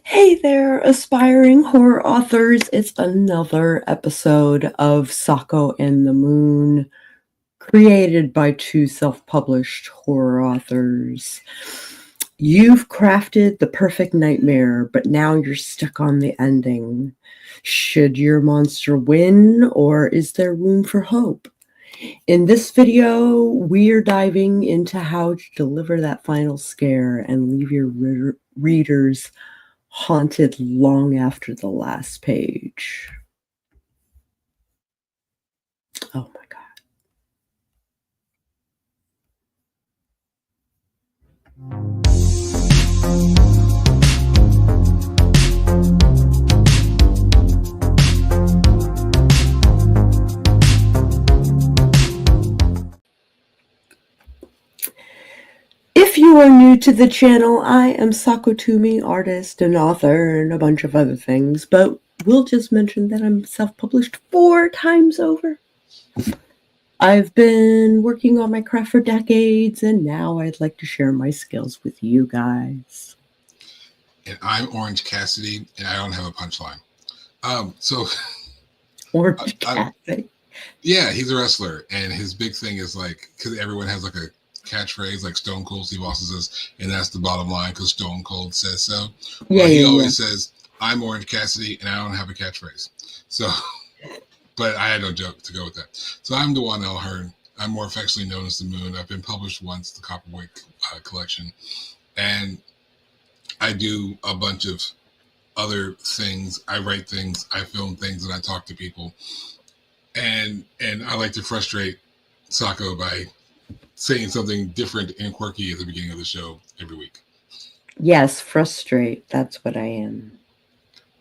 Hey there, aspiring horror authors. It's another episode of Sako and the Moon, created by two self-published horror authors. You've crafted the perfect nightmare, but now you're stuck on the ending. Should your monster win, or is there room for hope? In this video, we're diving into how to deliver that final scare and leave your readers haunted long after the last page. Oh my God. If you are new to the channel, I am Sako, artist and author and a bunch of other things, but we'll just mention that I'm self-published 4 times over. I've been working on my craft for decades, and now I'd like to share my skills with you guys. And I'm Orange Cassidy, and I don't have a punchline. Orange Cassidy? Yeah, he's a wrestler, and his big thing is like, because everyone has like a catchphrase like Stone Cold Steve Austin says, and that's the bottom line because Stone Cold says so. Well, he always says, I'm Orange Cassidy, and I don't have a catchphrase. So, but I had no joke to go with that. So I'm Dewan L. Hearn. I'm more affectionately known as the Moon. I've been published once, the Copperweight collection, and I do a bunch of other things. I write things, I film things, and I talk to people. And I like to frustrate Sako by saying something different and quirky at the beginning of the show every week. Yes, frustrate. That's what I am.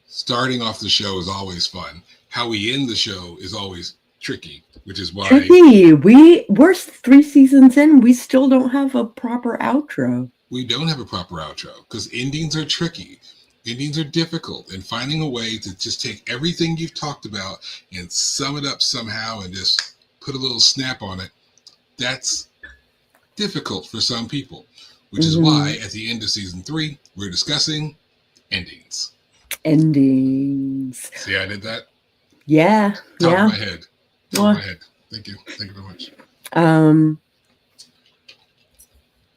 Starting off the show is always fun. How we end the show is always tricky, which is why... Tricky! We're 3 seasons in. We still don't have a proper outro. We don't have a proper outro because endings are tricky. Endings are difficult, and finding a way to just take everything you've talked about and sum it up somehow and just put a little snap on it, that's difficult for some people, which is why at the end of season 3, we're discussing endings. Endings. See, I did that? Yeah. Top of my head. Top of my head. Thank you. Thank you very much.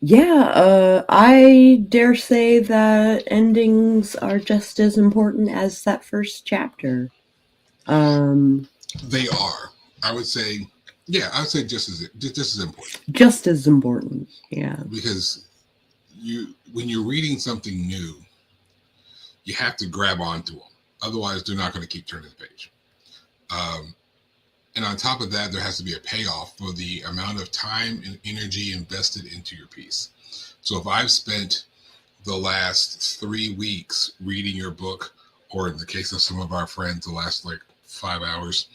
Yeah, I dare say that endings are just as important as that first chapter. They are. I would say, yeah, I would say just as important. Just as important, yeah. Because when you're reading something new, you have to grab onto them. Otherwise, they're not going to keep turning the page. And on top of that, there has to be a payoff for the amount of time and energy invested into your piece. So if I've spent the last 3 weeks reading your book, or in the case of some of our friends, the last like 5 hours,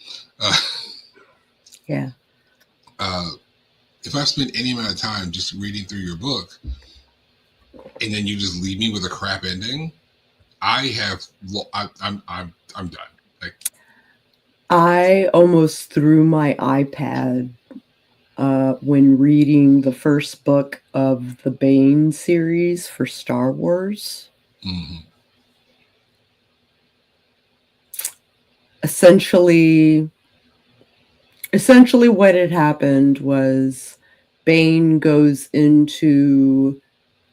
yeah. If I've spent any amount of time just reading through your book, and then you just leave me with a crap ending, I'm done. Like, I almost threw my iPad when reading the first book of the Bane series for Star Wars. Essentially what had happened was Bane goes into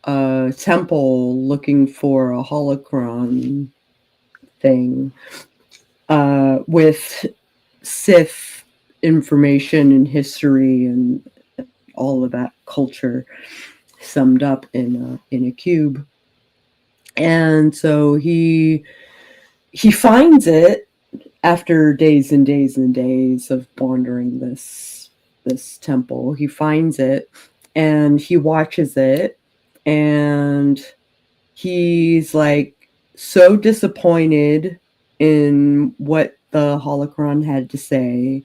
a temple looking for a holocron thing with Sith information and history and all of that culture summed up in a cube. And so he finds it after days and days and days of wandering this temple. He finds it and he watches it, and he's like so disappointed in what the holocron had to say,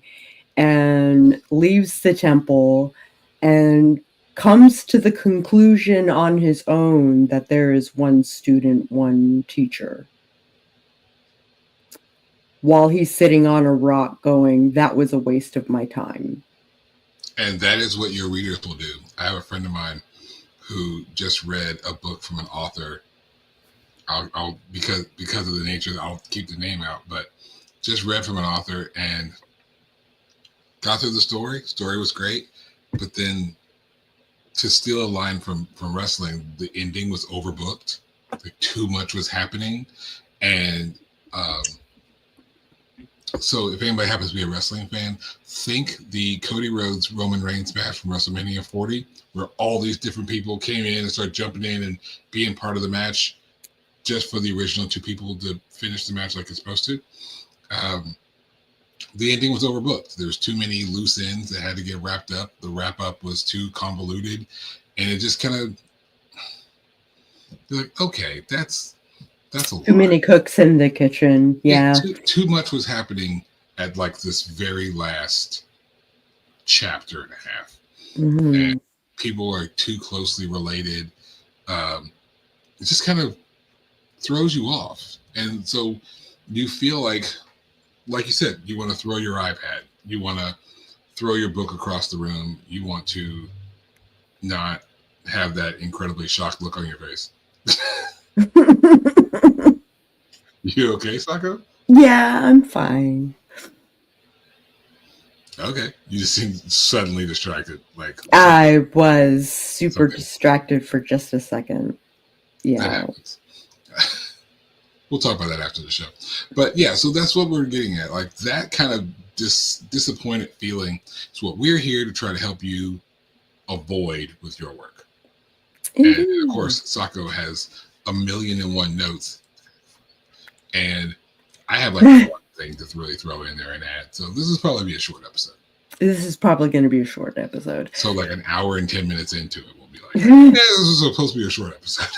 and leaves the temple and comes to the conclusion on his own that there is one student, one teacher, while he's sitting on a rock going, that was a waste of my time. And that is what your readers will do. I have a friend of mine who just read a book from an author I'll because of the nature, I'll keep the name out, but just read from an author and got through the story. Story was great, but then to steal a line from wrestling, the ending was overbooked. Like too much was happening, and so if anybody happens to be a wrestling fan, think the Cody Rhodes Roman Reigns match from WrestleMania 40, where all these different people came in and started jumping in and being part of the match, just for the original two people to finish the match like it's supposed to. The ending was overbooked. There was too many loose ends that had to get wrapped up. The wrap up was too convoluted, and it just kind of like, okay, that's a too lot. Many cooks in the kitchen. Yeah, too much was happening at like this very last chapter and a half, and people are too closely related. It just kind of throws you off, and so you feel like you said, you want to throw your iPad, you want to throw your book across the room, you want to not have that incredibly shocked look on your face. You okay, Sako? Yeah, I'm fine. Okay, you just seem suddenly distracted. Like I was super distracted for just a second. Yeah, that happens. We'll talk about that after the show. But yeah, so that's what we're getting at. Like that kind of disappointed feeling is what we're here to try to help you avoid with your work. And of course, Sako has 1,000,001 notes. And I have like one thing to really throw in there and add. So this is probably be a short episode. This is probably going to be a short episode. So like an hour and 10 minutes into it, we'll be like, yeah, this is supposed to be a short episode.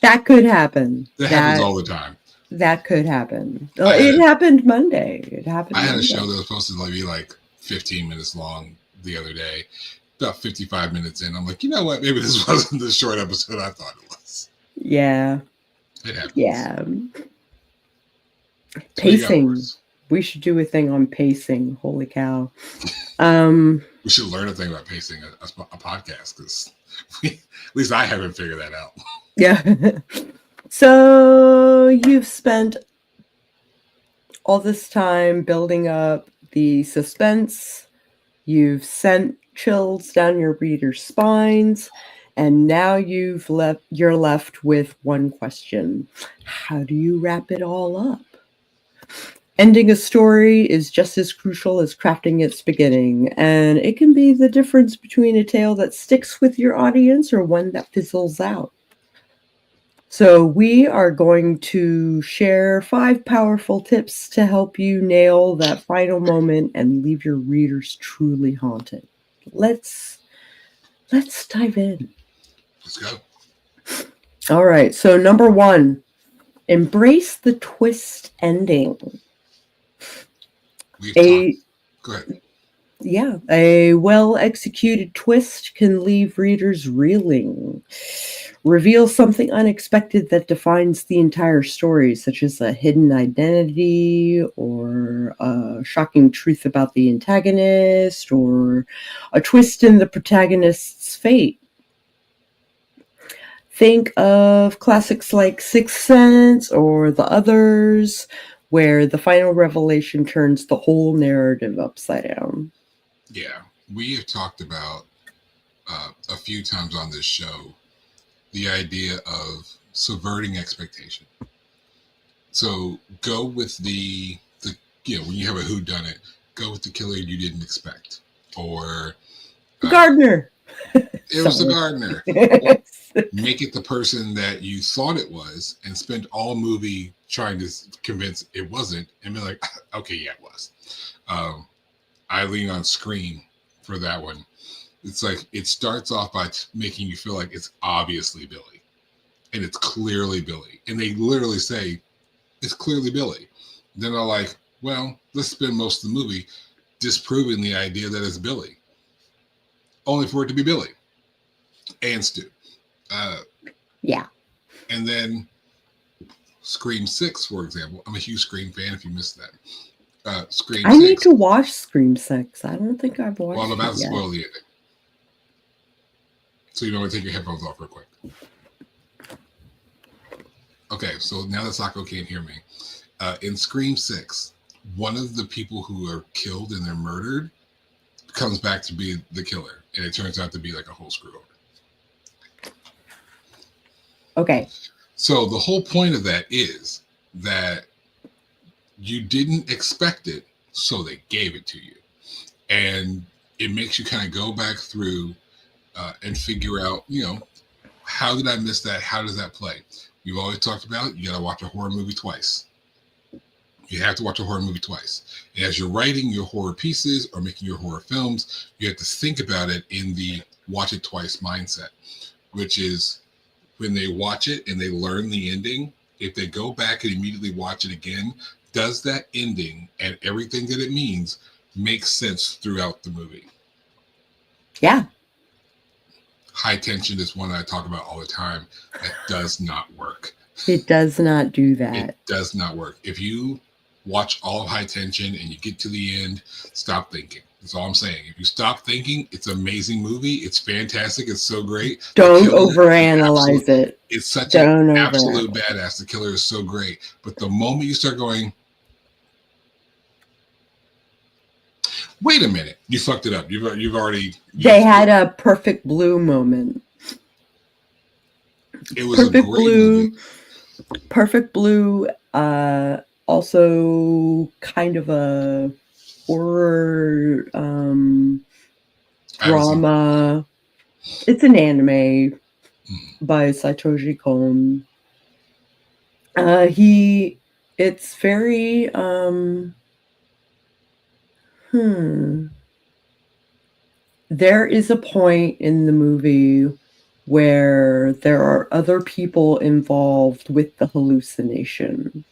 That could happen. That happens all the time. That could happen. It happened Monday. It happened. I had a show that was supposed to be like 15 minutes long the other day. About 55 minutes in, I'm like, you know what? Maybe this wasn't the short episode I thought it was. Yeah. It happens. Yeah. Pacing. We should do a thing on pacing. Holy cow. We should learn a thing about pacing a podcast, because at least I haven't figured that out. Yeah. So you've spent all this time building up the suspense. You've sent chills down your readers' spines, and now you're left with one question. How do you wrap it all up? Ending a story is just as crucial as crafting its beginning, and it can be the difference between a tale that sticks with your audience or one that fizzles out. So we are going to share 5 powerful tips to help you nail that final moment and leave your readers truly haunted. Let's dive in. Let's go. All right. So number 1, embrace the twist ending. Go ahead. Yeah, a well-executed twist can leave readers reeling. Reveal something unexpected that defines the entire story, such as a hidden identity or a shocking truth about the antagonist or a twist in the protagonist's fate. Think of classics like Ssn3 or The Others, where the final revelation turns the whole narrative upside down. Yeah, we have talked about a few times on this show the idea of subverting expectation. So go with the when you have a whodunit, go with the killer you didn't expect, or gardener. It was the gardener. Make it the person that you thought it was, and spend all movie trying to convince it wasn't, and be like, okay, yeah, it was. I lean on Scream for that one. It's like it starts off by making you feel like it's obviously Billy, and it's clearly Billy, and they literally say it's clearly Billy. Then they're like, well, let's spend most of the movie disproving the idea that it's Billy, only for it to be Billy and Stu. Yeah. And then Scream 6, for example. I'm a huge Scream fan. If you missed that. Scream 6. I need to watch Scream 6. I don't think I've watched it. Well, I'm about to spoil the ending. So you know what? Take your headphones off real quick. Okay, so now that Sako can't hear me, in Scream 6, one of the people who are killed and they're murdered comes back to be the killer, and it turns out to be like a whole screw over. Okay. So the whole point of that is that you didn't expect it, so they gave it to you. And it makes you kind of go back through and figure out, how did I miss that? How does that play? We've always talked about you got to watch a horror movie twice. You have to watch a horror movie twice. And as you're writing your horror pieces or making your horror films, you have to think about it in the watch it twice mindset, which is when they watch it and they learn the ending, if they go back and immediately watch it again, does that ending and everything that it means make sense throughout the movie? Yeah. High Tension is one that I talk about all the time. That does not work. It does not do that. It does not work. If you watch all of High Tension and you get to the end, stop thinking. That's all I'm saying. If you stop thinking, it's an amazing movie. It's fantastic. It's so great. Don't overanalyze it. It's such an absolute badass. The killer is so great. But the moment you start going, wait a minute, you fucked it up. You've already. They had a Perfect Blue moment. It was Perfect a great movie. Perfect Blue. Also kind of a horror drama. It's an anime by Satoshi Kon. It's very there is a point in the movie where there are other people involved with the hallucination.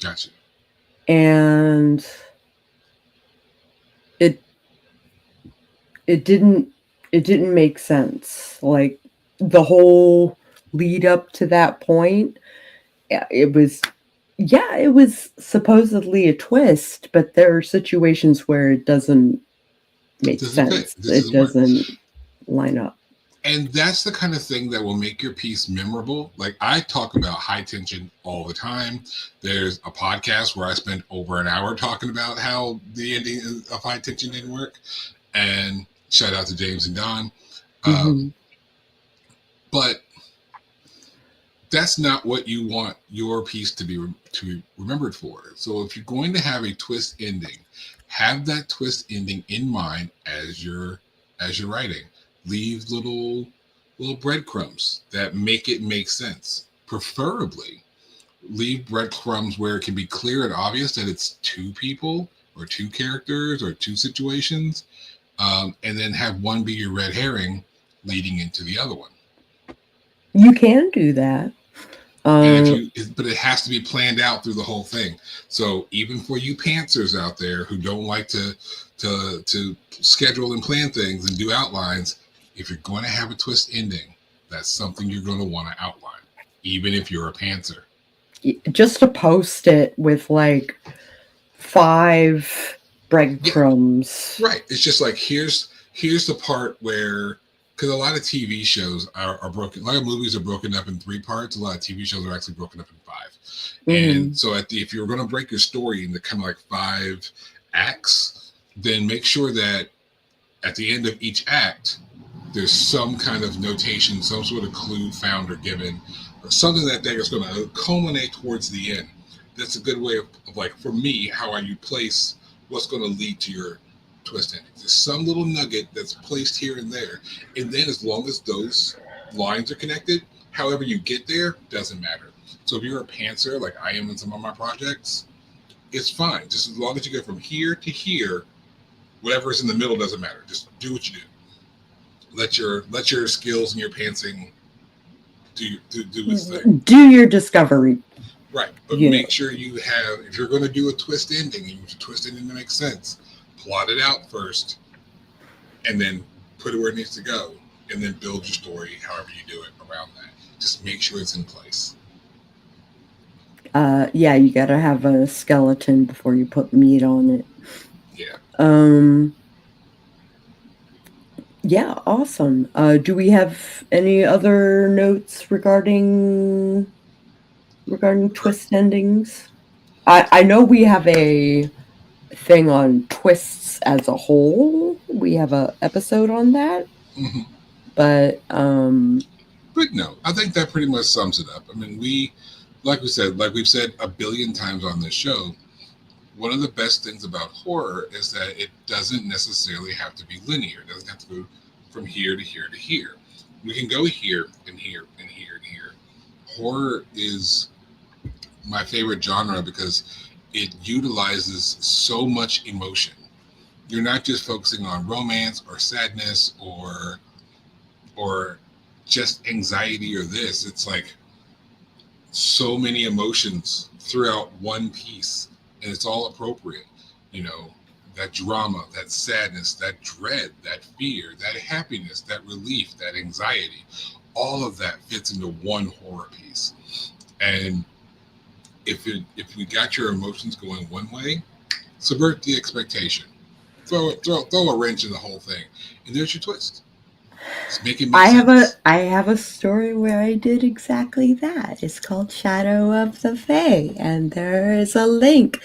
Gotcha. And it didn't make sense. Like the whole lead up to that point, it was supposedly a twist, but there are situations where it doesn't make sense. It doesn't line up. And that's the kind of thing that will make your piece memorable. Like I talk about High Tension all the time. There's a podcast where I spent over an hour talking about how the ending of High Tension didn't work. And shout out to James and Don. But that's not what you want your piece to be remembered for. So if you're going to have a twist ending, have that twist ending in mind as you're writing. Leave little breadcrumbs that make it make sense. Preferably, leave breadcrumbs where it can be clear and obvious that it's two people or two characters or two situations, and then have one be your red herring leading into the other one. You can do that. But it has to be planned out through the whole thing. So even for you pantsers out there who don't like to schedule and plan things and do outlines, if you're going to have a twist ending, that's something you're going to want to outline, even if you're a pantser. Just to post it with like 5 breadcrumbs. Yeah. Right. It's just like here's the part where, because a lot of TV shows are broken. A lot of movies are broken up in 3 parts. A lot of TV shows are actually broken up in 5. And so if you're going to break your story into kind of like 5 acts, then make sure that at the end of each act, there's some kind of notation, some sort of clue found or given, or something that is going to culminate towards the end. That's a good way of like, for me, how you place what's going to lead to your twist ending. There's some little nugget that's placed here and there. And then as long as those lines are connected, however you get there, doesn't matter. So if you're a pantser, like I am in some of my projects, it's fine. Just as long as you go from here to here, whatever's in the middle doesn't matter. Just do what you do. Let your skills and your pantsing do its thing. Do your discovery. Right. But make sure you have, if you're going to do a twist ending, you want your twist ending to make sense, plot it out first, and then put it where it needs to go, and then build your story however you do it around that. Just make sure it's in place. Yeah, you got to have a skeleton before you put meat on it. Yeah. Yeah, awesome. Do we have any other notes regarding regarding twist endings. I know we have a thing on twists as a whole. We have a episode on that. Mm-hmm. But no, I think that pretty much sums it up. I mean, like we've said a billion times on this show, one of the best things about horror is that it doesn't necessarily have to be linear. It doesn't have to go from here to here to here. We can go here and here and here and here. Horror is my favorite genre because it utilizes so much emotion. You're not just focusing on romance or sadness or just anxiety or this. It's like so many emotions throughout one piece, and it's all appropriate. You know, that drama, that sadness, that dread, that fear, that happiness, that relief, that anxiety, all of that fits into one horror piece. And if we got your emotions going one way, subvert the expectation, throw a wrench in the whole thing, and there's your twist. Just make it make sense. I have a story where I did exactly that. It's called Shadow of the Fae, and there is a link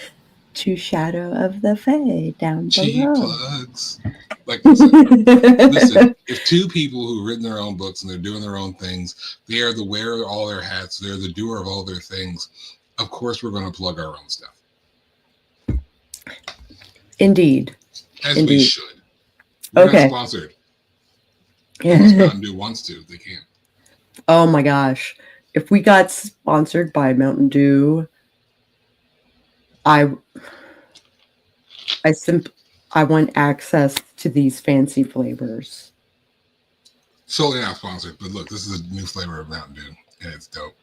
to Shadow of the Fae down Cheap below. plugs. Like listen, if two people who've written their own books and they're doing their own things, they are the wearer of all their hats, they're the doer of all their things. Of course, we're going to plug our own stuff. Indeed. As we should. We're not sponsored. Unless Mountain Dew wants to, they can. Oh my gosh. If we got sponsored by Mountain Dew, I want access to these fancy flavors. Solely not sponsored, but look, this is a new flavor of Mountain Dew, and it's dope.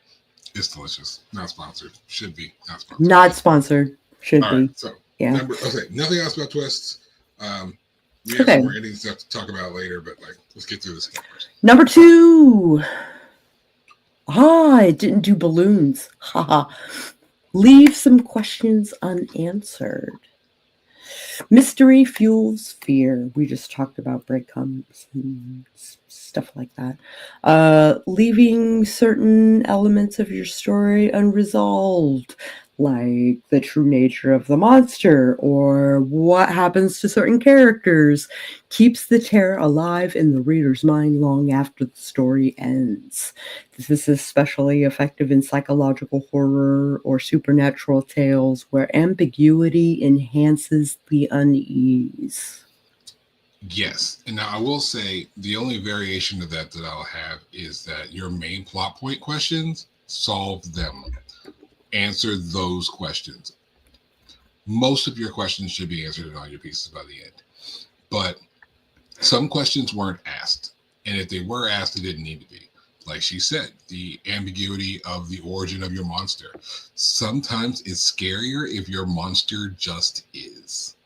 It's delicious. Not sponsored. Should be. Not sponsored. Not sponsored. Should all be. Right, so, yeah. Nothing else about twists. We have some more ending stuff to talk about later, but let's get through this again first. Number 2. It didn't do balloons. Haha. Leave some questions unanswered. Mystery fuels fear. We just talked about breadcrumbs and stuff like that. Leaving certain elements of your story unresolved, like the true nature of the monster or what happens to certain characters, keeps the terror alive in the reader's mind long after the story ends. This is especially effective in psychological horror or supernatural tales where ambiguity enhances the unease. Yes. And now I will say the only variation of that I'll have is that your main plot point questions, solve them. Answer those questions. Most of your questions should be answered in all your pieces by the end. But some questions weren't asked. And if they were asked, it didn't need to be. Like she said, the ambiguity of the origin of your monster. Sometimes it's scarier if your monster just is.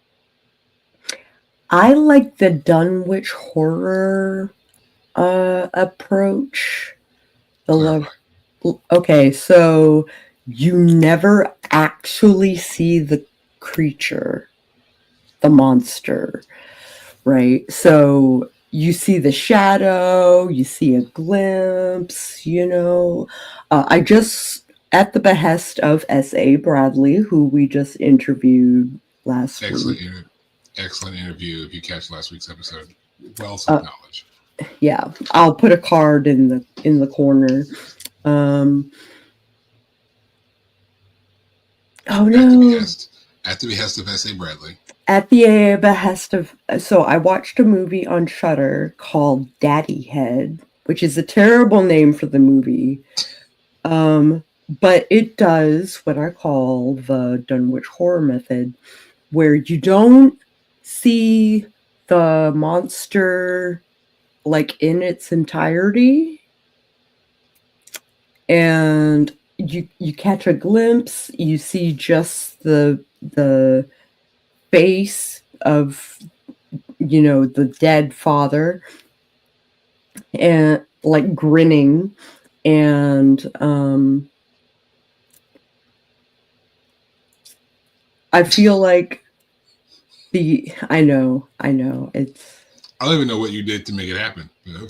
I like the Dunwich horror approach. Okay, so you never actually see the creature, the monster, right? So you see the shadow, you see a glimpse, I just, at the behest of S.A. Bradley, who we just interviewed last week. Excellent interview. If you catch last week's episode, wealth of knowledge. Yeah, I'll put a card in the corner. Oh no! At the behest of S.A. Bradley. At the behest of, so I watched a movie on Shudder called Daddy Head, which is a terrible name for the movie. But it does what I call the Dunwich horror method, where you don't see the monster like in its entirety, and you catch a glimpse, you see just the face of the dead father, and like grinning, and I feel like I know it's, I don't even know what you did to make it happen. Okay.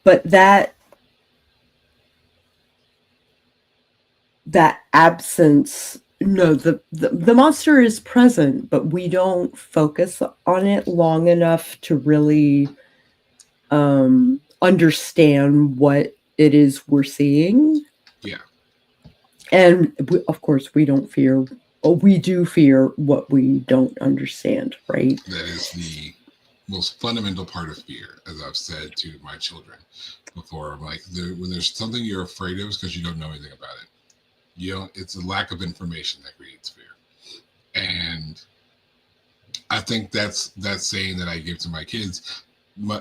But that that absence. No, the monster is present, but we don't focus on it long enough to really understand what it is we're seeing. Yeah. And we, of course, we don't fear. We do fear what we don't understand, right? That is the most fundamental part of fear, as I've said to my children before. Like, when there's something you're afraid of, it's because you don't know anything about it. You know, it's a lack of information that creates fear. And I think that's that saying that I give to my kids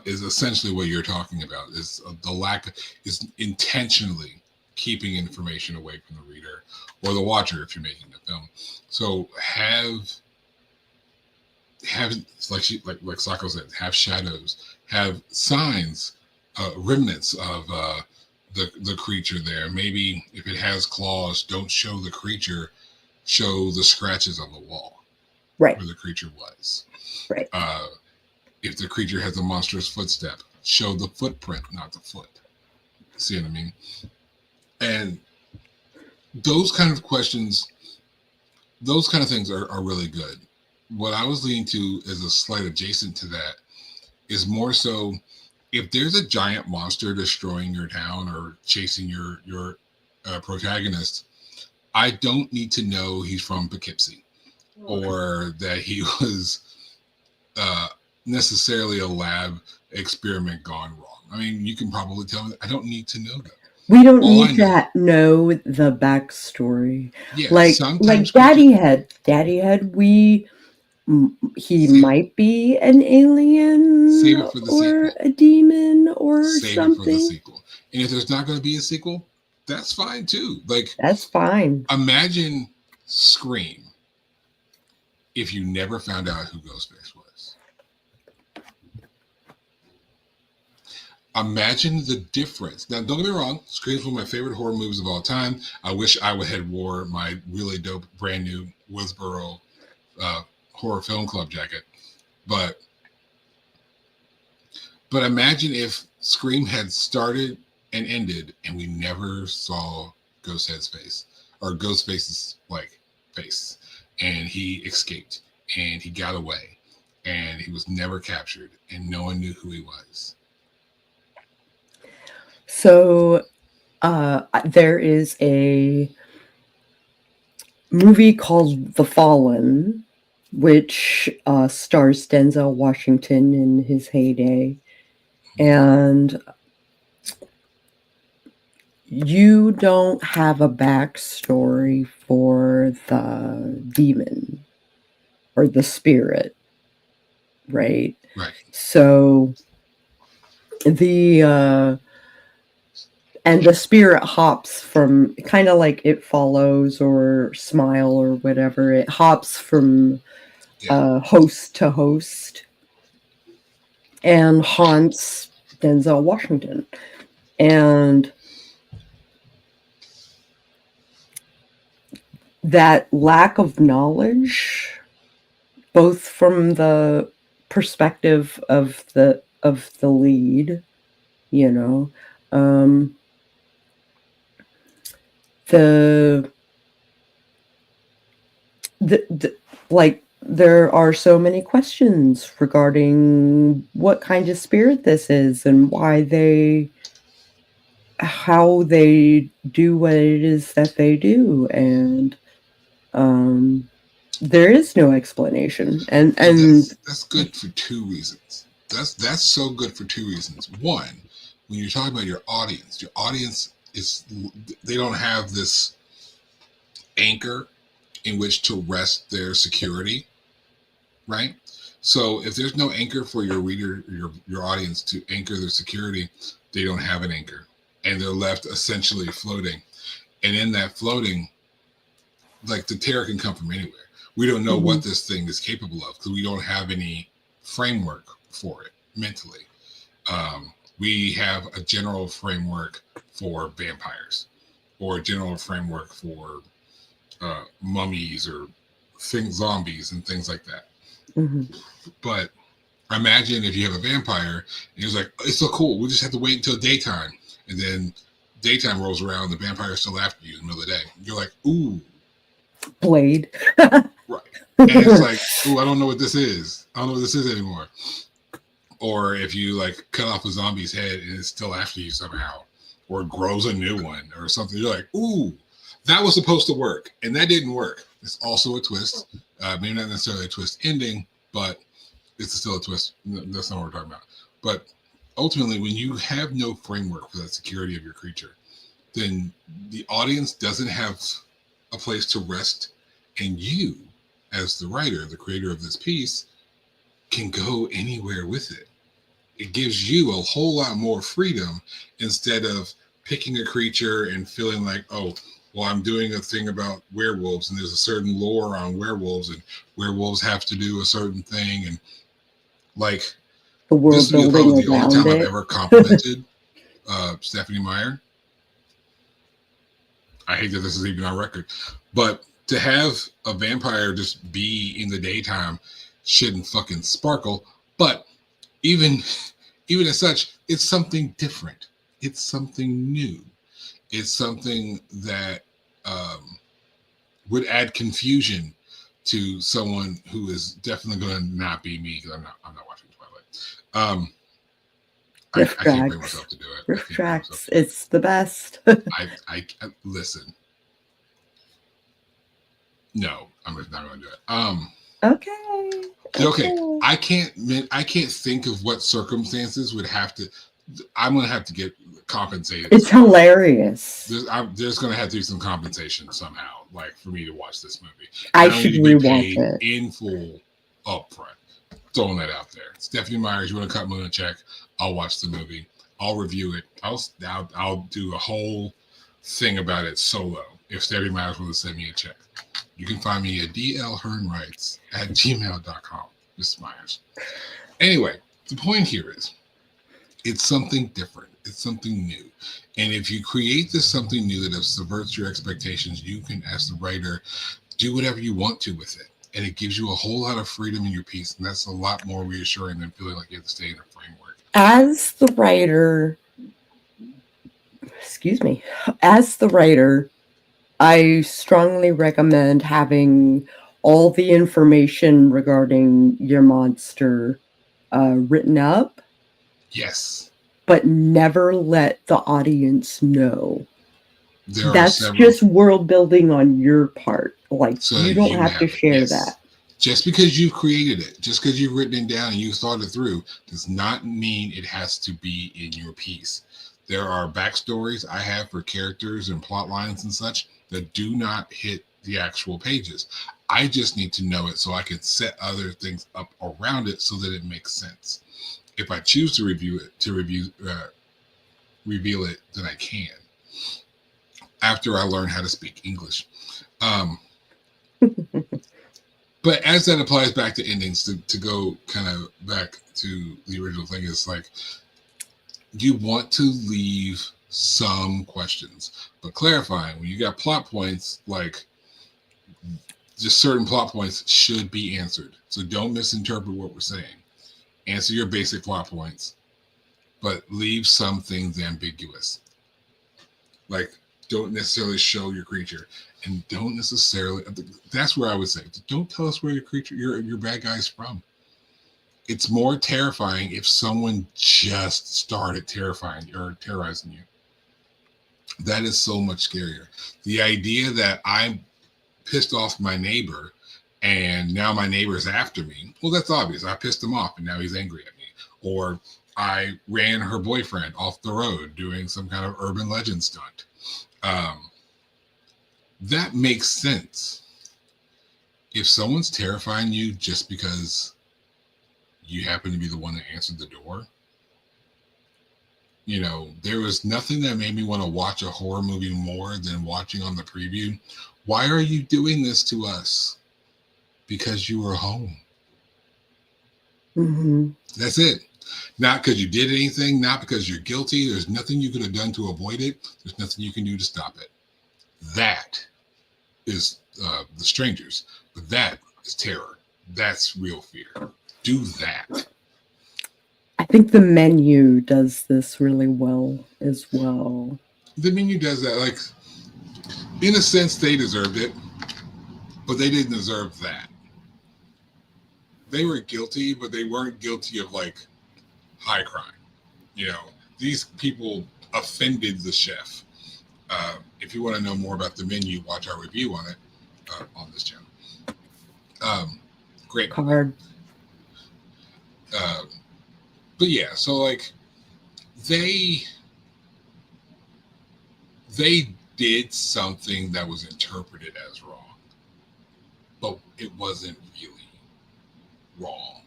is essentially what you're talking about. Is the lack is intentionally keeping information away from the reader or the watcher if you're making a film. So have like Sako said, have shadows, have signs, remnants of the creature there. Maybe if it has claws, don't show the creature, show the scratches on the wall, right, where the creature was. Right. If the creature has a monstrous footstep, show the footprint, not the foot. See what I mean? And those kind of questions, those kind of things are really good. What I was leaning to as a slight adjacent to that is more so if there's a giant monster destroying your town or chasing your protagonist, I don't need to know he's from Poughkeepsie or that he was necessarily a lab experiment gone wrong. I mean, you can probably tell me. I don't need to know that. We don't need to know the backstory. Yeah, like Daddy Head. He might be an alien or a demon or something. Save it for the sequel. And if there's not going to be a sequel, that's fine too. Like, that's fine. Imagine Scream if you never found out who Ghostface was. Imagine the difference. Now, don't get me wrong, Scream's one of my favorite horror movies of all time. I wish I had wore my really dope, brand new Woodsboro horror film club jacket. But imagine if Scream had started and ended and we never saw Ghosthead's face or Ghostface's face, and he escaped and he got away and he was never captured and no one knew who he was. So there is a movie called The Fallen, which stars Denzel Washington in his heyday. And you don't have a backstory for the demon or the spirit, right? Right. So the spirit hops from, kind of like It Follows or Smile or whatever. It hops from host to host and haunts Denzel Washington. And that lack of knowledge, both from the perspective of the lead, you know, like, there are so many questions regarding what kind of spirit this is and how they do what it is that they do, and there is no explanation. And that's good for two reasons. That's so good for two reasons. One, when you're talking about your audience is, they don't have this anchor in which to rest their security, right? So if there's no anchor for your reader, your audience to anchor their security, they don't have an anchor, and they're left essentially floating. And in that floating, like, the terror can come from anywhere. We don't know what this thing is capable of because we don't have any framework for it mentally. We have a general framework for vampires or a general framework for mummies or zombies and things like that. But imagine if you have a vampire and it's like, it's so cool, we just have to wait until daytime, and then daytime rolls around, the vampire's still after you in the middle of the day. You're like, ooh, Blade. Right. And it's like, ooh, I don't know what this is. I don't know what this is anymore. Or if you like cut off a zombie's head and it's still after you somehow, or grows a new one or something, you're like, ooh, that was supposed to work, and that didn't work. It's also a twist. Maybe not necessarily a twist ending, but it's still a twist. That's not what we're talking about. But ultimately, when you have no framework for that security of your creature, then the audience doesn't have a place to rest, and you, as the writer, the creator of this piece, can go anywhere with it. It gives you a whole lot more freedom instead of picking a creature and feeling like, oh, well, I'm doing a thing about werewolves, and there's a certain lore on werewolves, and werewolves have to do a certain thing, and like the world this would be probably the only time I've ever complimented Stephanie Meyer. I hate that this is even on record, but to have a vampire just be in the daytime shouldn't fucking sparkle. But even as such, it's something different. It's something new. It's something that would add confusion to someone who is definitely going to not be me, because I'm not watching Twilight. I can't bring myself to do it. Riff tracks. It's the best. I listen. No, I'm not going to do it. Okay. I can't think of what circumstances would have to. I'm going to have to get compensated. It's hilarious. There's going to have to be some compensation somehow, like for me to watch this movie. I should rewatch it in full upfront. Throwing that out there. Stephanie Myers, you want to cut me a check? I'll watch the movie. I'll review it. I'll do a whole thing about it solo if Stephanie Myers wants to send me a check. You can find me at dlhearnwrites@gmail.com. Mrs. Myers. Anyway, the point here is it's something different. It's something new. And if you create this something new that subverts your expectations, you can, as the writer, do whatever you want to with it. And it gives you a whole lot of freedom in your piece. And that's a lot more reassuring than feeling like you have to stay in a framework. As the writer, I strongly recommend having all the information regarding your monster written up. Yes. But never let the audience know. That's just world building on your part. Like, so you don't have to share that. Just because you've created it, just because you've written it down and you thought it through, does not mean it has to be in your piece. There are backstories I have for characters and plot lines and such that do not hit the actual pages. I just need to know it so I can set other things up around it so that it makes sense. If I choose to reveal it, then I can. After I learn how to speak English. But as that applies back to endings, to go kind of back to the original thing, is like you want to leave some questions, but clarifying when you got plot points, like just certain plot points should be answered. So don't misinterpret what we're saying. Answer your basic plot points, but leave some things ambiguous. Like, don't necessarily show your creature, and don't necessarily. That's where I would say, don't tell us where your creature, your bad guy's from. It's more terrifying if someone just started terrorizing you. That is so much scarier. The idea that I'm pissed off my neighbor and now my neighbor is after me. Well, that's obvious. I pissed him off and now he's angry at me. Or I ran her boyfriend off the road doing some kind of urban legend stunt. That makes sense. If someone's terrifying you just because you happen to be the one that answered the door, you know, there was nothing that made me want to watch a horror movie more than watching on the preview. Why are you doing this to us? Because you were home. Mm-hmm. That's it. Not because you did anything, not because you're guilty. There's nothing you could have done to avoid it. There's nothing you can do to stop it. That is the strangers, but that is terror. That's real fear. Do that. I think the menu does this really well as well. The menu does that. Like, in a sense, they deserved it, but they didn't deserve that. They were guilty, but they weren't guilty of like high crime. You know, these people offended the chef. If you want to know more about the menu, watch our review on it on this channel. Great card. But yeah, so like they did something that was interpreted as wrong, but it wasn't really wrong.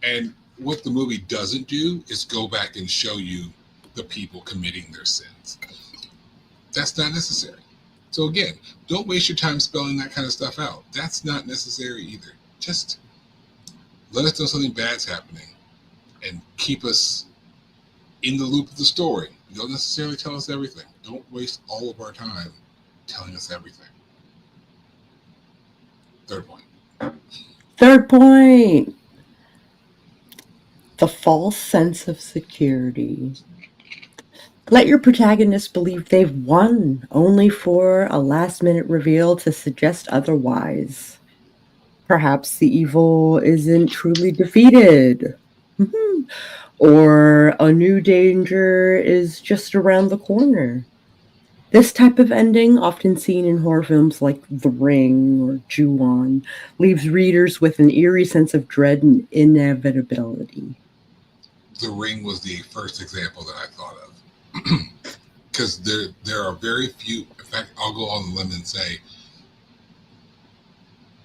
And what the movie doesn't do is go back and show you the people committing their sins. That's not necessary. So again, don't waste your time spelling that kind of stuff out. That's not necessary either. Just let us know something bad's happening and keep us in the loop of the story. You don't necessarily tell us everything. Don't waste all of our time telling us everything. Third point. The false sense of security. Let your protagonist believe they've won, only for a last-minute reveal to suggest otherwise. Perhaps the evil isn't truly defeated. Or a new danger is just around the corner. This type of ending, often seen in horror films like The Ring or Ju-on, leaves readers with an eerie sense of dread and inevitability. The Ring was the first example that I thought of. Because there are very few. In fact, I'll go on the limb and say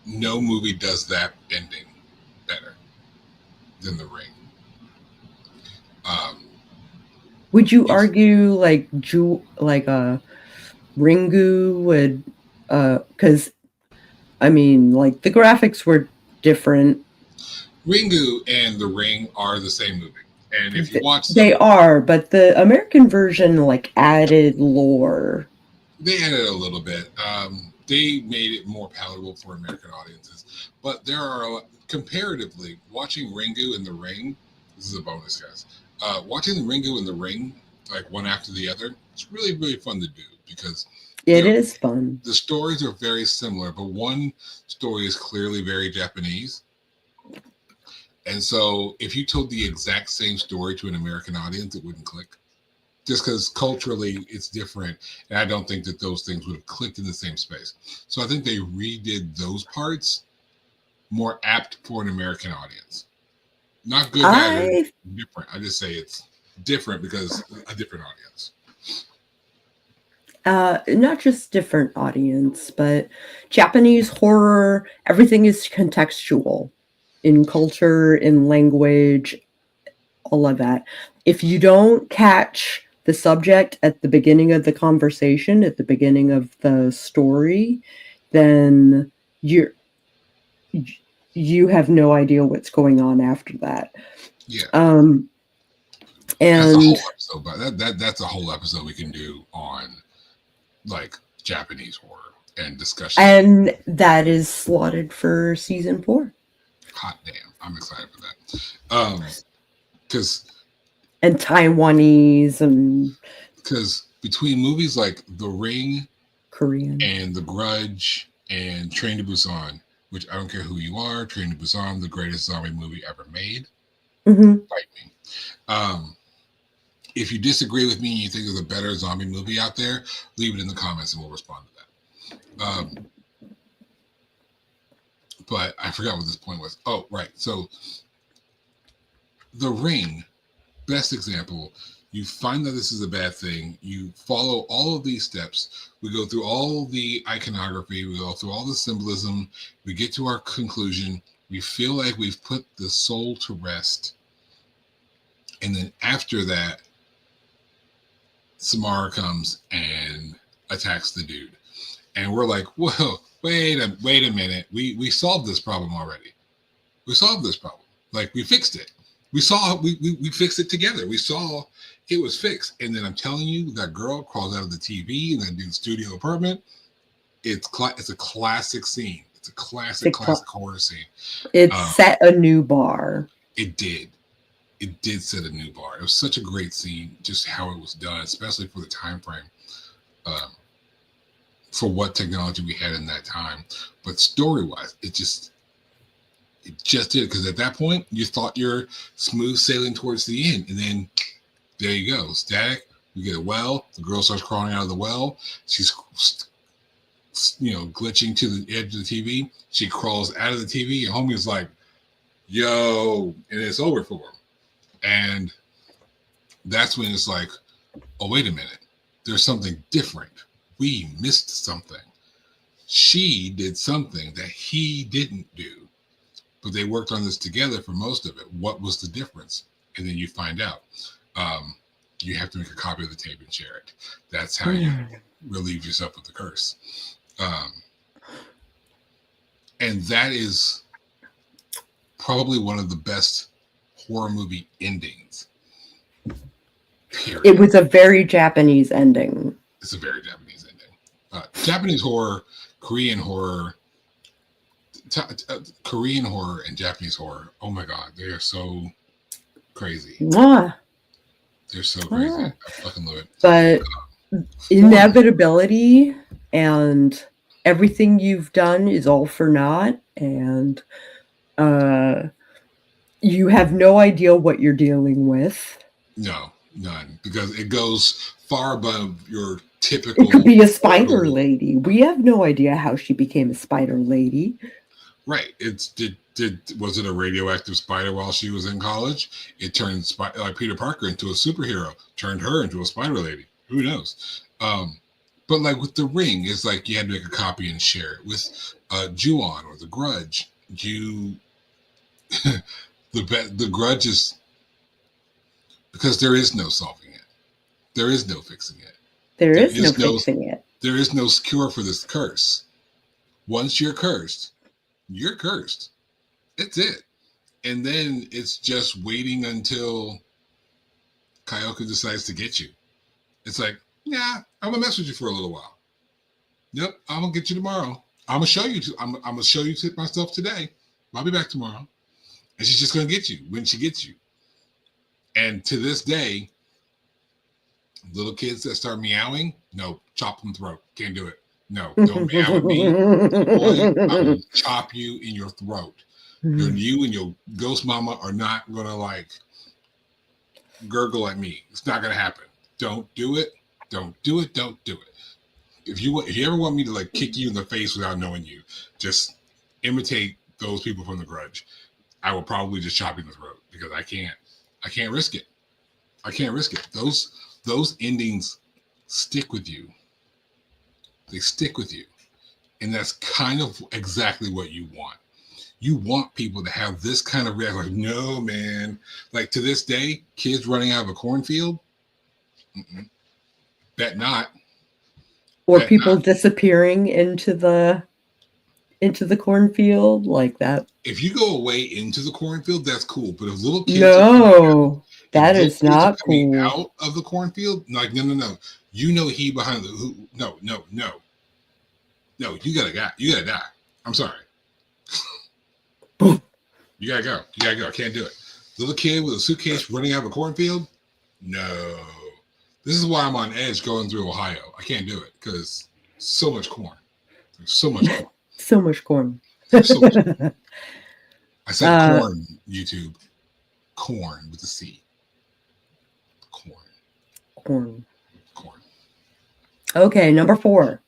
no movie does that ending better than The Ring. Would you argue like Ringu would? Because I mean, like the graphics were different. Ringu and The Ring are the same movie. And if you watch them, they are, but the American version like added lore. They added a little bit. They made it more palatable for American audiences. But there are comparatively watching Ringu and The Ring. This is a bonus, guys. Watching the Ringu and The Ring, like one after the other, it's really, really fun to do because it is fun. The stories are very similar, but one story is clearly very Japanese. And so if you told the exact same story to an American audience, it wouldn't click. Just because culturally it's different. And I don't think that those things would have clicked in the same space. So I think they redid those parts more apt for an American audience. Not good, bad, or different. I just say it's different because a different audience. Not just different audience, but Japanese horror, everything is contextual. In culture, in language, all of that. If you don't catch the subject at the beginning of the conversation, at the beginning of the story, then you have no idea what's going on after that. Yeah. And that's a whole episode, but that's a whole episode we can do on like Japanese horror and discussion. And that is slotted for season 4. Hot damn. I'm excited for that. Because and Taiwanese and because between movies like The Ring, Korean, and The Grudge and Train to Busan, which I don't care who you are, Train to Busan, the greatest zombie movie ever made. Fight me. If you disagree with me and you think there's a better zombie movie out there, leave it in the comments and we'll respond to that. But I forgot what this point was. Oh, right. So The Ring, best example. You find that this is a bad thing. You follow all of these steps. We go through all the iconography. We go through all the symbolism. We get to our conclusion. We feel like we've put the soul to rest. And then after that, Samara comes and attacks the dude. And we're like, whoa, wait a minute. We solved this problem already. We solved this problem. Like, we fixed it. We fixed it together. We saw it was fixed. And then I'm telling you, that girl crawls out of the TV in that dude's studio apartment. It's a classic scene. It's a classic horror scene. It set a new bar. It did. it did set a new bar. It was such a great scene, just how it was done, especially for the time frame, for what technology we had in that time. But story-wise, it just did, because at that point you thought you're smooth sailing towards the end, and then there you go, static. We get a well. The girl starts crawling out of the well. She's glitching to the edge of the TV. She crawls out of the TV, and homie is like, "Yo," and it's over for him. And that's when it's like, "Oh, wait a minute. There's something different. We missed something. She did something that he didn't do." But they worked on this together for most of it. What was the difference? And then you find out. You have to make a copy of the tape and share it. That's how you relieve yourself of the curse. And that is probably one of the best horror movie endings. Period. It was a very Japanese ending. It's a very Japanese ending. Japanese horror, Korean horror, Korean horror and Japanese horror. Oh my God, they are so crazy. They're so crazy. I fucking love it. But inevitability and everything you've done is all for naught, and you have no idea what you're dealing with. No, none, because it goes far above your typical. It could be a spider lady. We have no idea how she became a spider lady. Right. Was it a radioactive spider while she was in college? It turned like Peter Parker into a superhero, turned her into a spider lady. Who knows? But like with The Ring, it's like you had to make a copy and share it. With Ju-on or The Grudge, the Grudge is, because there is no solving it. There is no fixing it. There is no fixing it. There is no cure for this curse. Once you're cursed, you're cursed. It's it. And then it's just waiting until Kyoka decides to get you. It's like, yeah, I'm gonna mess with you for a little while. Yep, I'm gonna get you tomorrow. I'm gonna show you. I'm gonna show you myself today. I'll be back tomorrow. And she's just gonna get you when she gets you. And to this day, little kids that start meowing, no, chop them throat. Can't do it. No, don't meow at me. Boy, I will chop you in your throat. You and your ghost mama are not gonna like gurgle at me. It's not gonna happen. Don't do it. Don't do it. Don't do it. If you ever want me to like kick you in the face without knowing you, just imitate those people from The Grudge. I will probably just chop you in the throat because I can't risk it. I can't risk it. Those endings stick with you. They stick with you. And that's kind of exactly what you want. You want people to have this kind of reaction, like, no, man. Like to this day, kids running out of a cornfield, bet not. Or bet people not. Disappearing into the cornfield like that. If you go away into the cornfield, that's cool. But if little kids that is not cool. Out of the cornfield, like no. You know he behind the who? No. You gotta die. I'm sorry. You gotta go. I can't do it. Little kid with a suitcase running out of a cornfield? No. This is why I'm on edge going through Ohio. I can't do it because so much corn. There's so much corn. So much corn. So much corn. I said corn, YouTube. Corn with a C. Corn. Okay, number 4.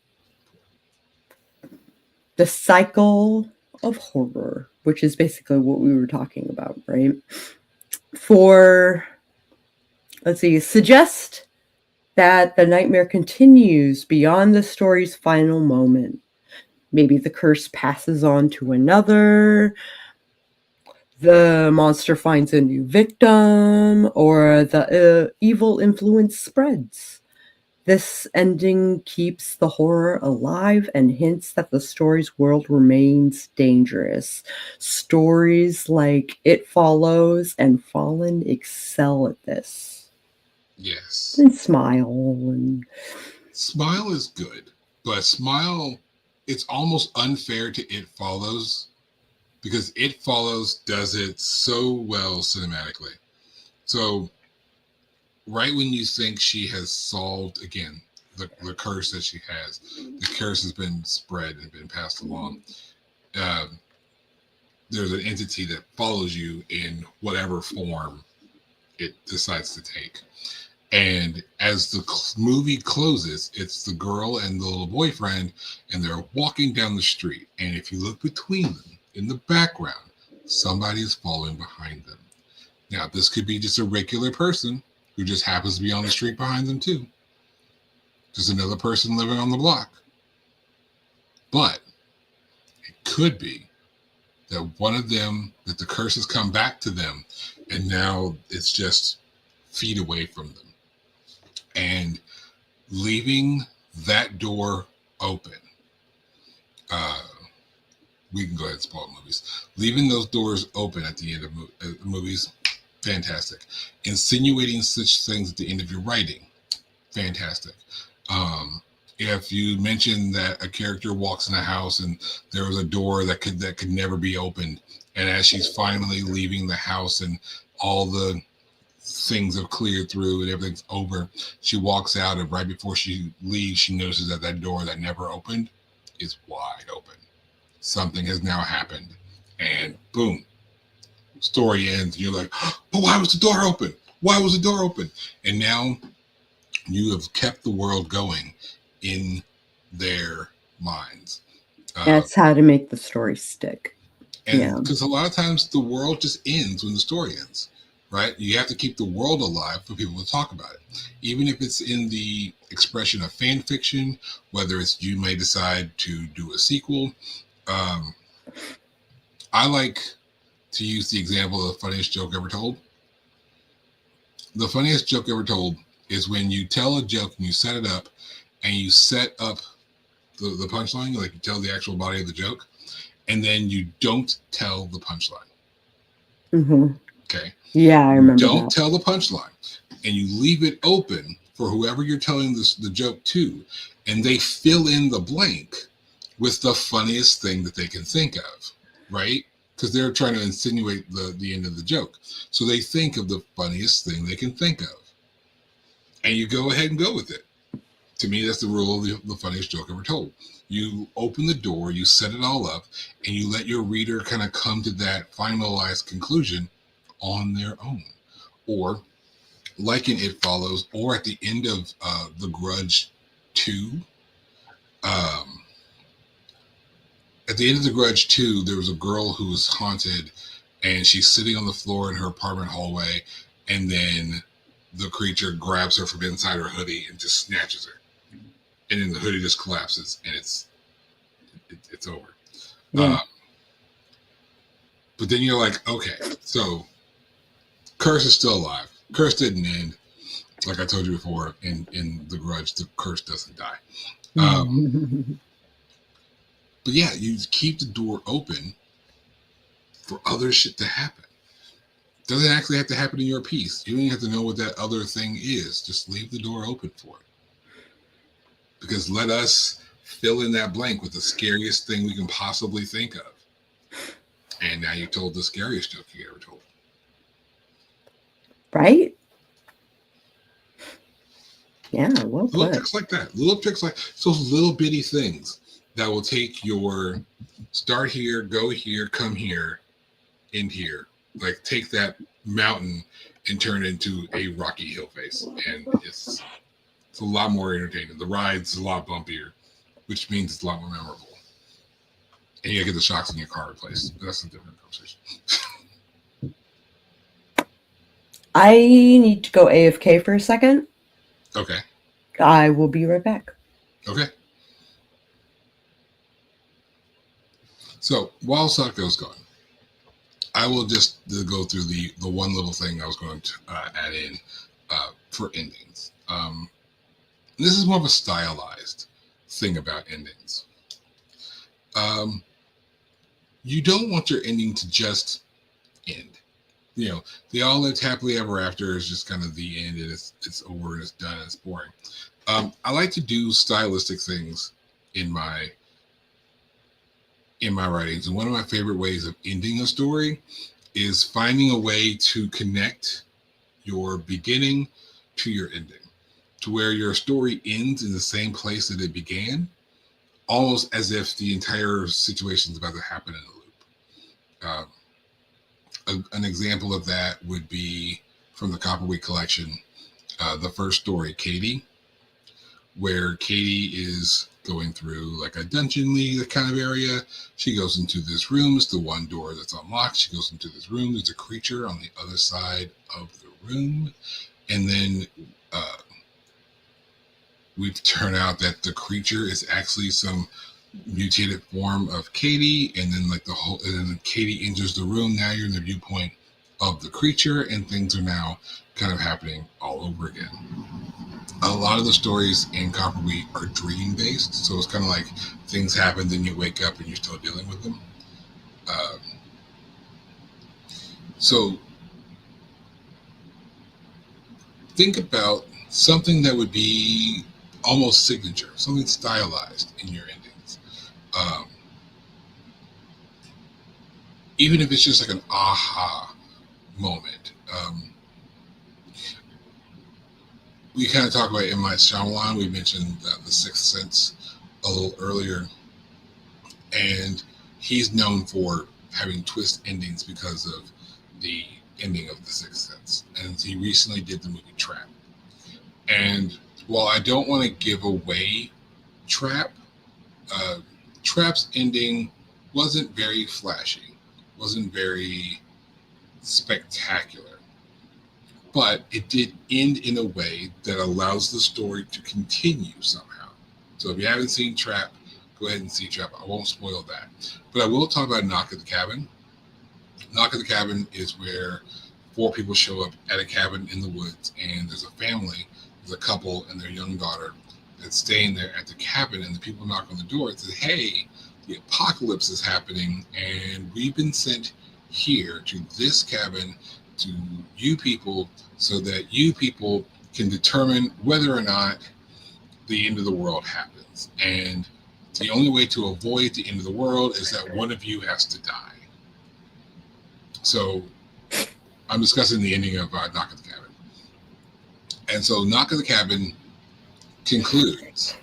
The cycle of horror, which is basically what we were talking about, right? Suggest that the nightmare continues beyond the story's final moment. Maybe the curse passes on to another, the monster finds a new victim, or the evil influence spreads. This ending keeps the horror alive and hints that the story's world remains dangerous. Stories like It Follows and Fallen excel at this. Yes. And Smile. Smile is good, but Smile, it's almost unfair to It Follows because It Follows does it so well cinematically. So right when you think she has solved again the curse that she has, the curse has been spread and been passed along. There's an entity that follows you in whatever form it decides to take. And as the movie closes, it's the girl and the little boyfriend, and they're walking down the street. And if you look between them in the background, somebody is following behind them. Now, this could be just a regular person who just happens to be on the street behind them, too. Just another person living on the block. But it could be that one of them, that the curse has come back to them, and now it's just feet away from them. And leaving that door open, we can go ahead and spoil movies. Leaving those doors open at the end of movies, fantastic. Insinuating such things at the end of your writing, fantastic. If you mention that a character walks in a house and there was a door that could never be opened, and as she's finally leaving the house and all the things have cleared through and everything's over, she walks out, and right before she leaves, she notices that door that never opened is wide open. Something has now happened, and boom, story ends. And you're like, but why was the door open? Why was the door open? And now you have kept the world going in their minds. That's how to make the story stick. And because a lot of times the world just ends when the story ends, right? You have to keep the world alive for people to talk about it. Even if it's in the expression of fan fiction, whether it's you may decide to do a sequel. I like to use the example of the funniest joke ever told. The funniest joke ever told is when you tell a joke and you set it up, and you set up the punchline, like you tell the actual body of the joke, and then you don't tell the punchline. Mm-hmm. Okay. Yeah, I remember. Don't tell the punchline, and you leave it open for whoever you're telling the joke to, and they fill in the blank with the funniest thing that they can think of, right? Because they're trying to insinuate the end of the joke. So they think of the funniest thing they can think of. And you go ahead and go with it. To me, that's the rule of the funniest joke ever told. You open the door, you set it all up, and you let your reader kind of come to that finalized conclusion on their own. Or, like in It Follows, or at the end of The Grudge 2, at the end of The Grudge 2, there was a girl who was haunted, and she's sitting on the floor in her apartment hallway, and then the creature grabs her from inside her hoodie and just snatches her. And then the hoodie just collapses, and it's over. Yeah. But then you're like, okay, so curse is still alive. Curse didn't end. Like I told you before, in The Grudge, the curse doesn't die. But yeah, you keep the door open for other shit to happen. It doesn't actually have to happen in your piece. You don't even have to know what that other thing is. Just leave the door open for it. Because let us fill in that blank with the scariest thing we can possibly think of. And now you told the scariest joke you ever told. Right? Yeah, well put. Little tricks like that. Little tricks like those little bitty things that will take your start here, go here, come here, end here. Like take that mountain and turn it into a rocky hill face. And it's a lot more entertaining. The ride's a lot bumpier, which means it's a lot more memorable. And you gotta get the shocks in your car replaced. That's a different conversation. I need to go AFK for a second. Okay. I will be right back. Okay. So while Sako's gone, I will just go through the one little thing I was going to add in for endings. This is more of a stylized thing about endings. You don't want your ending to just end. You know, they all lived happily ever after is just kind of the end, and it's over and it's done and it's boring. I like to do stylistic things in my writings, and one of my favorite ways of ending a story is finding a way to connect your beginning to your ending, to where your story ends in the same place that it began, almost as if the entire situation is about to happen in a loop. An example of that would be from the Copperweek collection, the first story, Katie, where Katie is going through like a dungeon league kind of area. She goes into this room. It's the one door that's unlocked. She goes into this room. There's a creature on the other side of the room. And then we turn out that the creature is actually some mutated form of Katie. And then and then Katie enters the room. Now you're in the viewpoint of the creature, and things are now kind of happening all over again. A lot of the stories in Copperweek are dream based, so it's kind of like things happen, then you wake up and you're still dealing with them. So think about something that would be almost signature, something stylized in your endings. Even if it's just like an aha moment. We kind of talked about M. Night Shyamalan. We mentioned The Sixth Sense a little earlier. And he's known for having twist endings because of the ending of The Sixth Sense. And he recently did the movie Trap. And while I don't want to give away Trap, Trap's ending wasn't very flashy, wasn't very spectacular. But it did end in a way that allows the story to continue somehow. So if you haven't seen Trap, go ahead and see Trap. I won't spoil that. But I will talk about Knock at the Cabin. Knock at the Cabin is where 4 people show up at a cabin in the woods, and there's a family, there's a couple and their young daughter that's staying there at the cabin, and the people knock on the door and say, hey, the apocalypse is happening, and we've been sent here to this cabin to you people so that you people can determine whether or not the end of the world happens. And the only way to avoid the end of the world is that one of you has to die. So I'm discussing the ending of Knock at the Cabin. And so Knock at the Cabin concludes.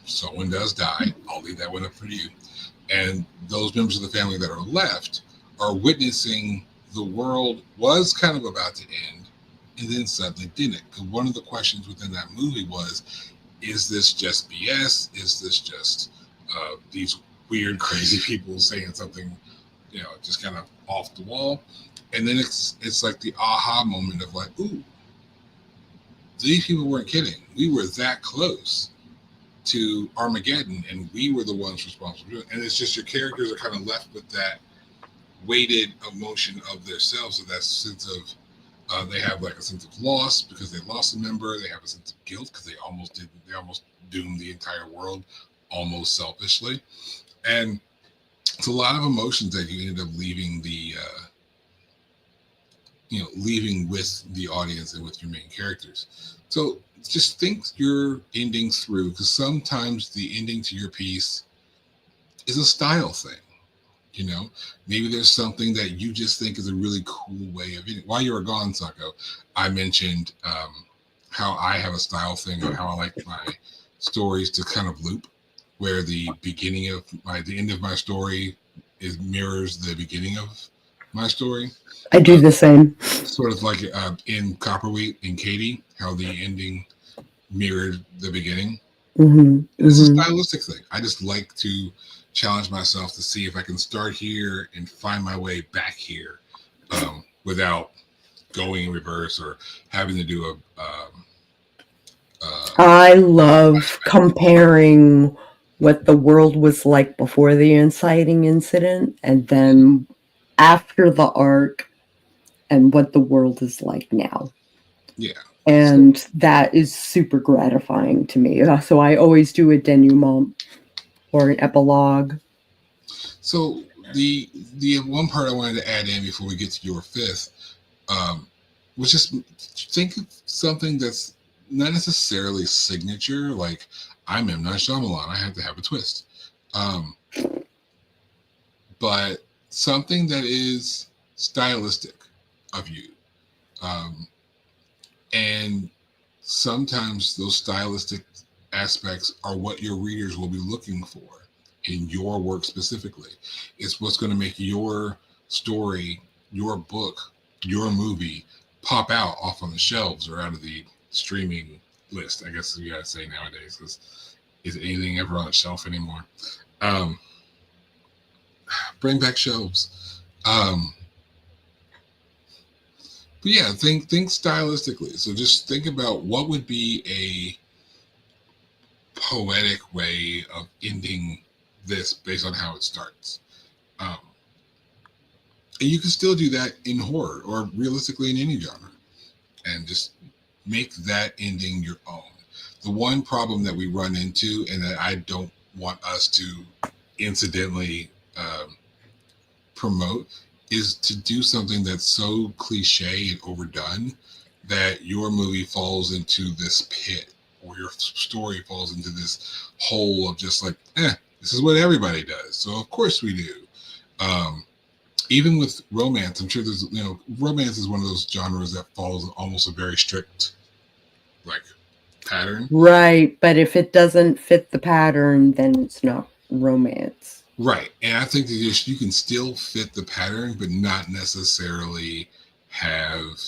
Someone does die. I'll leave that one up for you. And those members of the family that are left are witnessing the world was kind of about to end, and then suddenly didn't. Because one of the questions within that movie was, is this just BS? Is this just these weird, crazy people saying something, just kind of off the wall? And then it's like the aha moment of like, ooh, these people weren't kidding. We were that close to Armageddon, and we were the ones responsible for it. And it's just your characters are kind of left with that weighted emotion of themselves, so that sense of they have like a sense of loss because they lost a member. They have a sense of guilt because they almost doomed the entire world almost selfishly. And it's a lot of emotions that you ended up leaving leaving with the audience and with your main characters. So just think your ending through, because sometimes the ending to your piece is a style thing. Maybe there's something that you just think is a really cool way of ending. While you were gone, Sako, I mentioned how I have a style thing and how I like my stories to kind of loop, where the end of my story mirrors the beginning of my story. I do the same. Sort of like in Copperweek and Katie, how the ending mirrored the beginning. Mm-hmm. It's a stylistic thing. I just like to challenge myself to see if I can start here and find my way back here without going in reverse or having to do I love comparing what the world was like before the inciting incident and then after the arc and what the world is like now. Yeah. And that is super gratifying to me. So I always do a denouement or an epilogue. So the one part I wanted to add in before we get to your fifth was just think of something that's not necessarily signature, like I'm M. Night Shyamalan, I have to have a twist. But something that is stylistic of you. And sometimes those stylistic aspects are what your readers will be looking for in your work specifically. It's what's going to make your story, your book, your movie pop out off on the shelves or out of the streaming list, I guess you gotta say nowadays, because is anything ever on a shelf anymore? Um, bring back shelves. But yeah, think stylistically. So just think about what would be a poetic way of ending this based on how it starts. Um, and you can still do that in horror or realistically in any genre, and just make that ending your own. The one problem that we run into, and that I don't want us to incidentally promote, is to do something that's so cliche and overdone that your movie falls into this pit, or your story falls into this hole of just like, this is what everybody does, so of course we do. Even with romance, I'm sure there's, romance is one of those genres that follows almost a very strict, like, pattern. Right, but if it doesn't fit the pattern, then it's not romance. Right, and I think that you can still fit the pattern, but not necessarily have.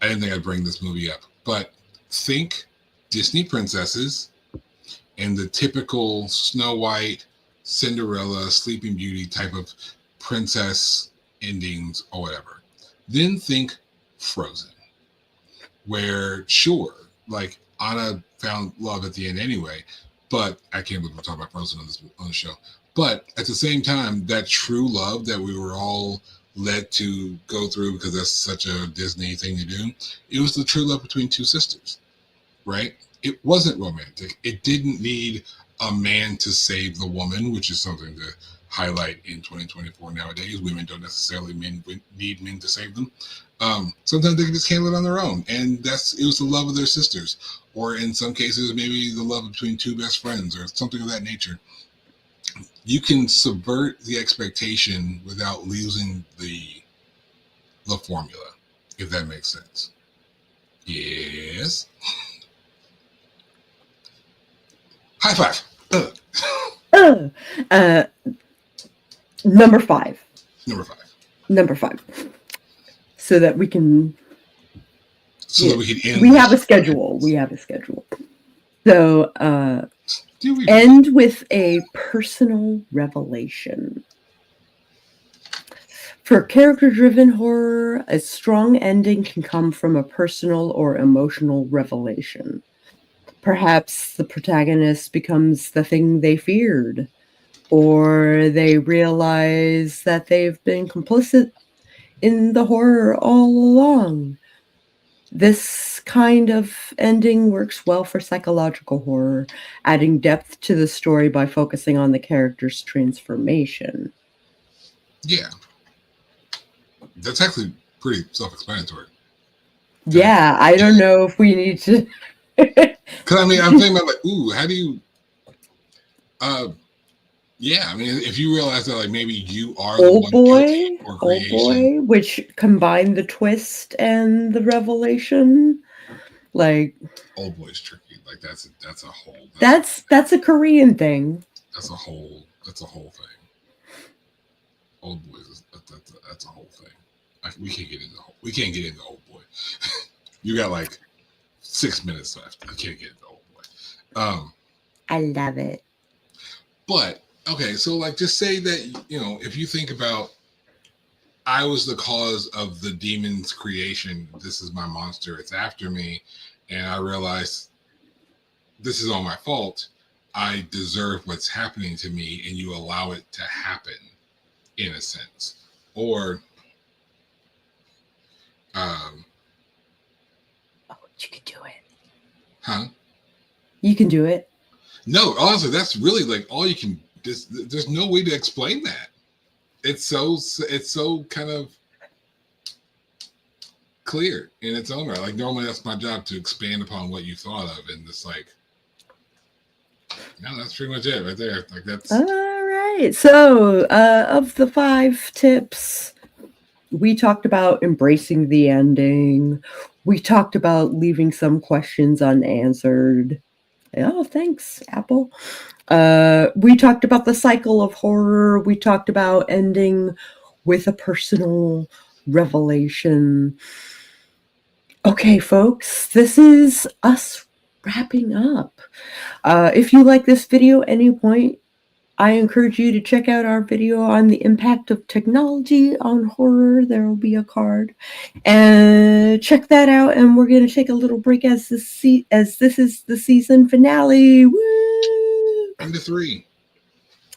I didn't think I'd bring this movie up, but think Disney princesses and the typical Snow White, Cinderella, Sleeping Beauty type of princess endings or whatever. Then think Frozen, where sure, like Anna found love at the end anyway, but I can't believe we're talking about Frozen on the show. But at the same time, that true love that we were all led to go through, because that's such a Disney thing to do, it was the true love between two sisters, right? It wasn't romantic. It didn't need a man to save the woman, which is something to highlight in 2024 nowadays. Women don't necessarily need men to save them. Sometimes they can just handle it on their own, and it was the love of their sisters, or in some cases maybe the love between two best friends or something of that nature. You can subvert the expectation without losing the formula, if that makes sense. Yes. High five. Number five. Number five. So that we can. So that we can end. We have a schedule. So end with a personal revelation. For character-driven horror, a strong ending can come from a personal or emotional revelation. Perhaps the protagonist becomes the thing they feared, or they realize that they've been complicit in the horror all along. This kind of ending works well for psychological horror, adding depth to the story by focusing on the character's transformation. Yeah. That's actually pretty self-explanatory. Yeah, I don't know if we need to... Because, I mean, I'm thinking about, like, ooh, how do you... yeah, I mean, if you realize that, like, maybe you are the one guilty for creation. Old Boy, which combined the twist and the revelation, like... Old Boy's tricky. Like, that's a whole... That's a Korean thing. That's a whole thing. Old Boy, that's a whole thing. We can't get into Old Boy. You got, like, 6 minutes left. I can't get into Old Boy. I love it. But, okay, so, like, just say that, if you think about, I was the cause of the demon's creation, this is my monster, it's after me, and I realized this is all my fault, I deserve what's happening to me, and you allow it to happen, in a sense. Or, you can do it. Huh? You can do it. No, honestly, that's really like all you can. There's no way to explain that. It's so kind of clear in its own right. Like normally, that's my job to expand upon what you thought of, and it's like, no, that's pretty much it right there. Like that's all right. So, of the 5 tips, We talked about embracing the ending. We talked about leaving some questions unanswered. Oh, thanks, Apple. We talked about the cycle of horror. We talked about ending with a personal revelation. Okay, folks, this is us wrapping up. If you like this video at any point, I encourage you to check out our video on the impact of technology on horror. There will be a card. And check that out, and we're going to take a little break as this is the season finale. Woo! Under 3.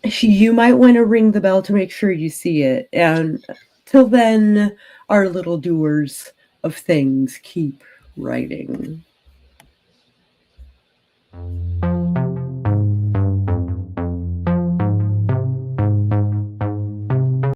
You might want to ring the bell to make sure you see it. And till then, our little doers of things keep writing.